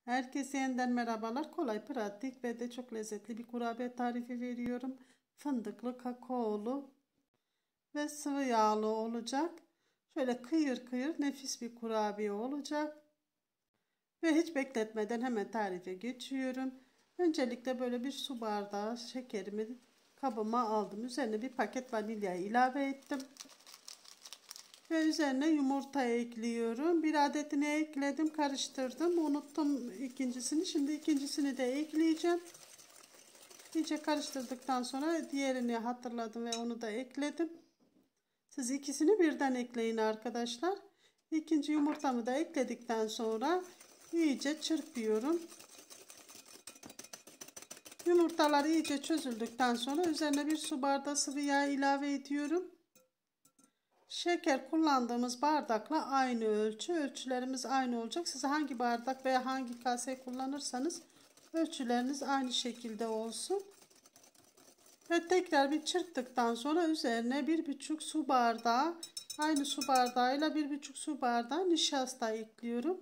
Herkese yeniden merhabalar. Kolay, pratik ve de çok lezzetli bir kurabiye tarifi veriyorum. Fındıklı, kakaolu ve sıvı yağlı olacak. Şöyle kıyır kıyır nefis bir kurabiye olacak. Ve hiç bekletmeden hemen tarife geçiyorum. Öncelikle böyle bir su bardağı şekerimi kabıma aldım. Üzerine bir paket vanilya ilave ettim. Ve üzerine yumurta ekliyorum. Bir adetini ekledim, karıştırdım. Unuttum ikincisini. Şimdi ikincisini de ekleyeceğim. İyice karıştırdıktan sonra diğerini hatırladım ve onu da ekledim. Siz ikisini birden ekleyin arkadaşlar. İkinci yumurtamı da ekledikten sonra iyice çırpıyorum. Yumurtalar iyice çözüldükten sonra üzerine bir su bardağı sıvı yağ ilave ediyorum. Şeker kullandığımız bardakla aynı ölçülerimiz aynı olacak. Siz hangi bardak veya hangi kase kullanırsanız ölçüleriniz aynı şekilde olsun. Ve tekrar bir çırptıktan sonra üzerine 1,5 su bardağı, aynı su bardağıyla 1,5 su bardağı nişasta ekliyorum.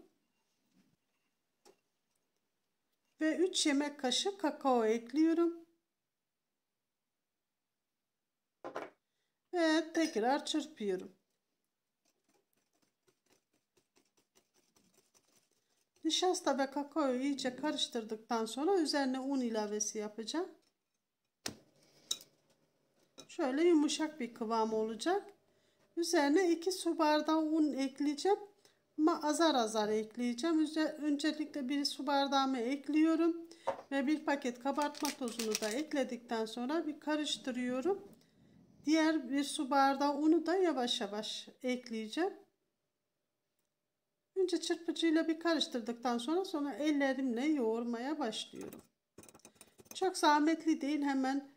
Ve 3 yemek kaşığı kakao ekliyorum. Ve tekrar çırpıyorum. Nişasta ve kakaoyu iyice karıştırdıktan sonra üzerine un ilavesi yapacağım. Şöyle yumuşak bir kıvam olacak. Üzerine 2 su bardağı un ekleyeceğim. Ama azar azar ekleyeceğim. Öncelikle bir su bardağımı ekliyorum. Ve bir paket kabartma tozunu da ekledikten sonra bir karıştırıyorum. Diğer bir su bardağı unu da yavaş yavaş ekleyeceğim. Önce çırpıcıyla bir karıştırdıktan sonra ellerimle yoğurmaya başlıyorum. Çok zahmetli değil, hemen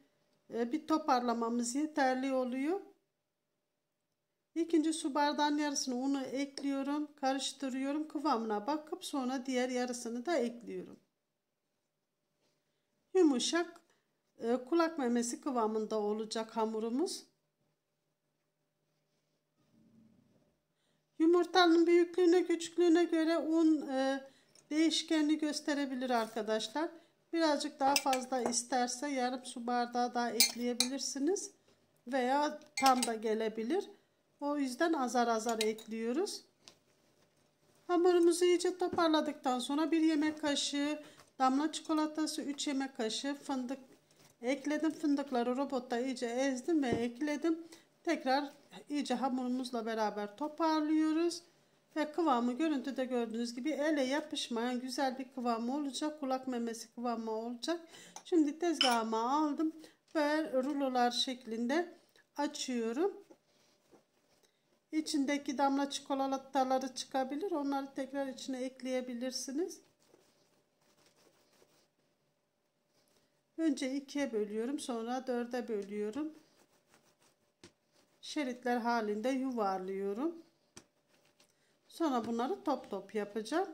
bir toparlamamız yeterli oluyor. İkinci su bardağının yarısını unu ekliyorum, karıştırıyorum, kıvamına bakıp sonra diğer yarısını da ekliyorum. Yumuşak kulak memesi kıvamında olacak hamurumuz. Yumurtanın büyüklüğüne, küçüklüğüne göre un değişkenli gösterebilir arkadaşlar. Birazcık daha fazla isterse yarım su bardağı daha ekleyebilirsiniz. Veya tam da gelebilir. O yüzden azar azar ekliyoruz. Hamurumuzu iyice toparladıktan sonra 1 yemek kaşığı damla çikolatası, 3 yemek kaşığı fındık ekledim. Fındıkları robotta iyice ezdim ve ekledim. Tekrar iyice hamurumuzla beraber toparlıyoruz. Ve kıvamı görüntüde gördüğünüz gibi ele yapışmayan güzel bir kıvamı olacak. Kulak memesi kıvamı olacak. Şimdi tezgahıma aldım ve rulolar şeklinde açıyorum. İçindeki damla çikolataları çıkabilir. Onları tekrar içine ekleyebilirsiniz. Önce 2'ye bölüyorum. Sonra 4'e bölüyorum. Şeritler halinde yuvarlıyorum. Sonra bunları top top yapacağım.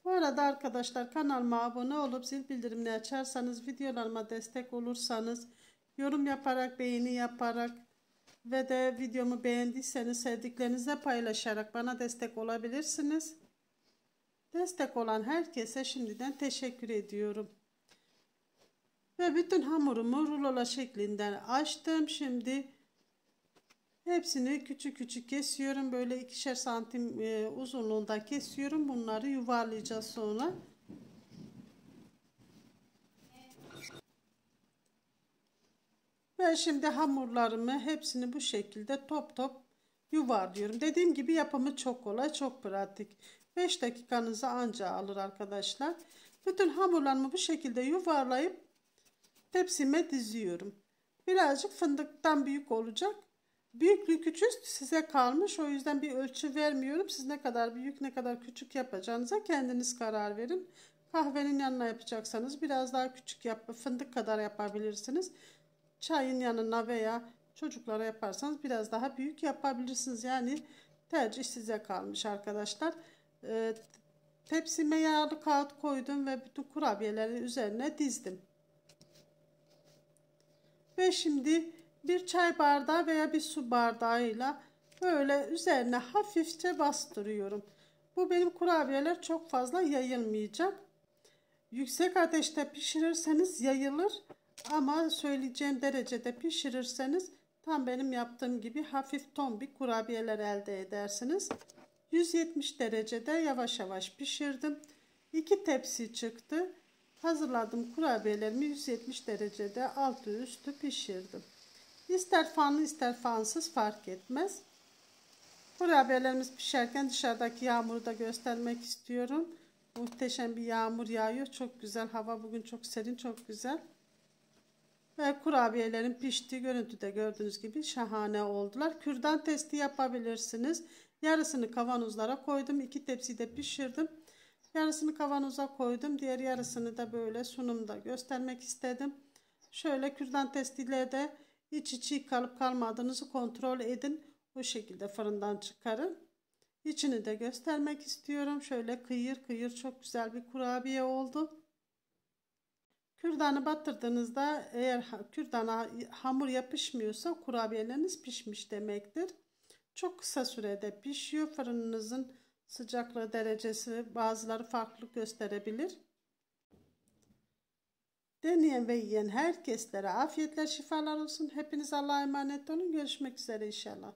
Bu arada arkadaşlar, kanalıma abone olup zil bildirimini açarsanız, videolarıma destek olursanız, yorum yaparak, beğeni yaparak ve de videomu beğendiyseniz sevdiklerinizle paylaşarak bana destek olabilirsiniz. Destek olan herkese şimdiden teşekkür ediyorum. Ve bütün hamurumu rulola şeklinden açtım. Şimdi hepsini küçük küçük kesiyorum. Böyle 2'şer santim uzunluğunda kesiyorum. Bunları yuvarlayacağız sonra. Ve şimdi hamurlarımı hepsini bu şekilde top top yuvarlıyorum. Dediğim gibi yapımı çok kolay, çok pratik. 5 dakikanızı anca alır arkadaşlar. Bütün hamurlarımı bu şekilde yuvarlayıp tepsime diziyorum. Birazcık fındıktan büyük olacak. Büyüklüğü küçük size kalmış. O yüzden bir ölçü vermiyorum. Siz ne kadar büyük ne kadar küçük yapacağınıza kendiniz karar verin. Kahvenin yanına yapacaksanız biraz daha küçük fındık kadar yapabilirsiniz. Çayın yanına veya çocuklara yaparsanız biraz daha büyük yapabilirsiniz. Yani tercih size kalmış arkadaşlar. Tepsime yağlı kağıt koydum ve bütün kurabiyeleri üzerine dizdim. Ve şimdi bir çay bardağı veya bir su bardağıyla böyle üzerine hafifçe bastırıyorum. Bu benim kurabiyeler çok fazla yayılmayacak. Yüksek ateşte pişirirseniz yayılır ama söyleyeceğim derecede pişirirseniz tam benim yaptığım gibi hafif tombik kurabiyeler elde edersiniz. 170 derecede yavaş yavaş pişirdim. 2 tepsi çıktı. Hazırladım kurabiyelerimi 170 derecede altı üstü pişirdim. İster fanlı ister fansız fark etmez. Kurabiyelerimiz pişerken dışarıdaki yağmuru da göstermek istiyorum. Muhteşem bir yağmur yağıyor. Çok güzel. Hava bugün çok serin, çok güzel. Ve kurabiyelerin piştiği görüntüde gördüğünüz gibi şahane oldular. Kürdan testi yapabilirsiniz. Yarısını kavanozlara koydum. 2 tepside pişirdim. Yarısını kavanoza koydum. Diğer yarısını da böyle sunumda göstermek istedim. Şöyle kürdan testiyle de içi kalıp kalmadığınızı kontrol edin. Bu şekilde fırından çıkarın. İçini de göstermek istiyorum. Şöyle kıyır kıyır çok güzel bir kurabiye oldu. Kürdanı batırdığınızda eğer kürdana hamur yapışmıyorsa kurabiyeleriniz pişmiş demektir. Çok kısa sürede pişiyor. Fırınınızın sıcaklığı derecesi bazıları farklı gösterebilir. Deneyen ve yiyen herkeslere afiyetler şifalar olsun. Hepiniz Allah'a emanet olun. Görüşmek üzere inşallah.